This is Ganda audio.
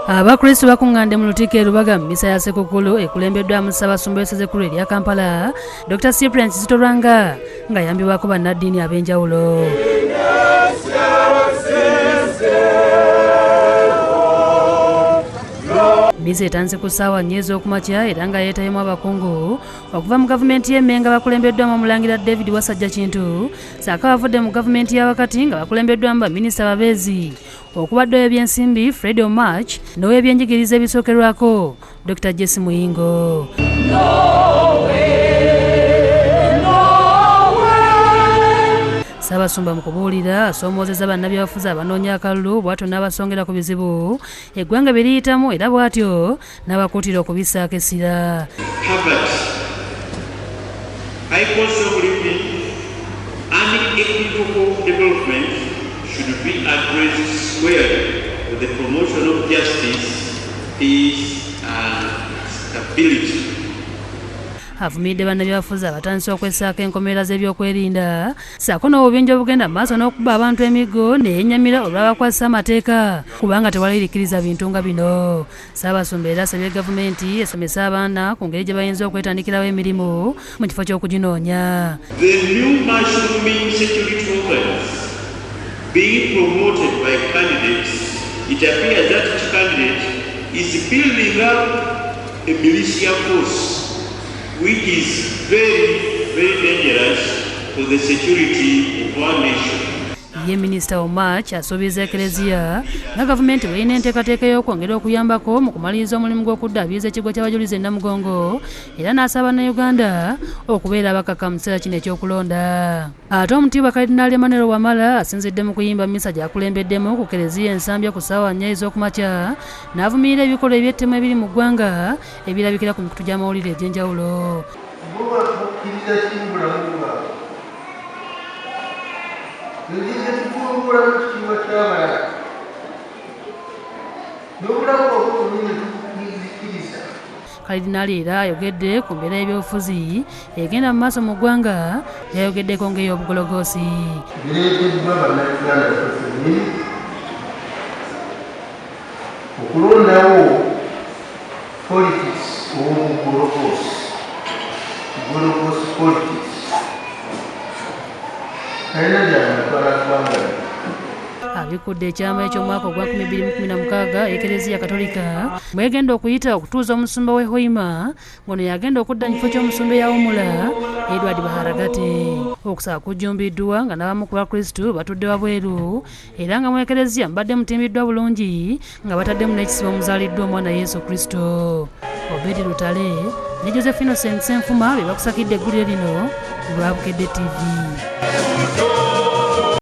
Abakristo bakungande mu Lutikko Lubaga mu misa ya Ssekukkulu ekulembeddwamu Ssaabasumba w'essaza ekkulu erya Kampala, Dr. Cyprian Kizito Lwanga ng'ayambibwako bannaddiini ab'enjawulo. Misa etandise ku ssaawa 4 ez'okumakya era nga yeetayemu abakungu okuva mu gavumenti y'Emmenga bakulembeddwamu Omulangira David Wasajja Kintu, ssaako abavudde mu gavumenti ya wakati nga bakulembeddwamu baminisita babeezi, okubadde ow'ebyensimbi Fred Omach n'ow'ebyenjigiriza ebisookerwako Dr. Jesse Muyingo. Ssaabasumba mu kubuulira asoomoozezza bannabyabufuzi abanoonya akalulu bw'atyo n'abasongera ku bizibu eggwanga bye liyitamu era bw'atyo n'abakuutira okubissaako essira. Avumidde bannabyabufuzi abatandise okwessaako enkomerera z'ebyokwerinda ssaako n'obubinja obugenda mu maaso n'okuba abantu emiggo n'ennyamira olw'abakwasisa amateeka kubanga tewali likkiriza bintu nga bino. Ssaabasumba era asabye gavumenti esomese abaana ku ngeri gye bayinza okwetandikirawo emirimu mu kifo ky'okuginoonya. The new mushrooming security programs being promoted by candidates, it appears that each candidate is building up a militia force, which is very, very dangerous for the security of our nation. Ye Minisita Omach asuubiza Eklezia nga gavumenti bw'erina enteekateeka y'okwongera okuyambako mu kumaliriza omulimu gw'okuddaabiriza ekigo ky'abajulizi e Namugongo era n'asaba Bannayuganda okubeera abakaka mu kiseera kino eky'okulonda. Ate Omutuumba Kalidinaali Emmanuel Wamala asinzidde mu kuyimba misa gy'akulembeddemu ku Eklezia ensambya ku ssaawa 4 ez'okumakya n'avumirira ebikolwa eby'ettemu ebiri mu ggwanga ebirabikira ku mikutu gy'amawulire egy'enjawulo. Kalidinaali era ayogedde ku mbeera y'ebyobufuzi egenda mu maaso mu ggwanga, yayogeddeko ng'ey'obugologoosi. Bireeteddwa bannayuganda ffenna okulondawo politics ow'omugologoosi, gologosi politics abikudde ekyama eky'omwaka ogwa 2016 Eklezia Katolika mwegenda okuyita okutuuza omusumba w'e Hoima ngono yagenda okudda mu kifo ky'omusumba eyawumula Edward Baharagate. Okusaba kujjumbiddwa nga n'abamu ku bakristu batudde wabweru era nga mu Eklezia mbadde mutimbiddwa bulungi nga bataddemu n'ekisibo omuzaaliddwa omwana Yesu Kristo. Obedi Lutale ne Josephine Senfuma be bakusakidde eggulire lino ku Lwabukedde TV.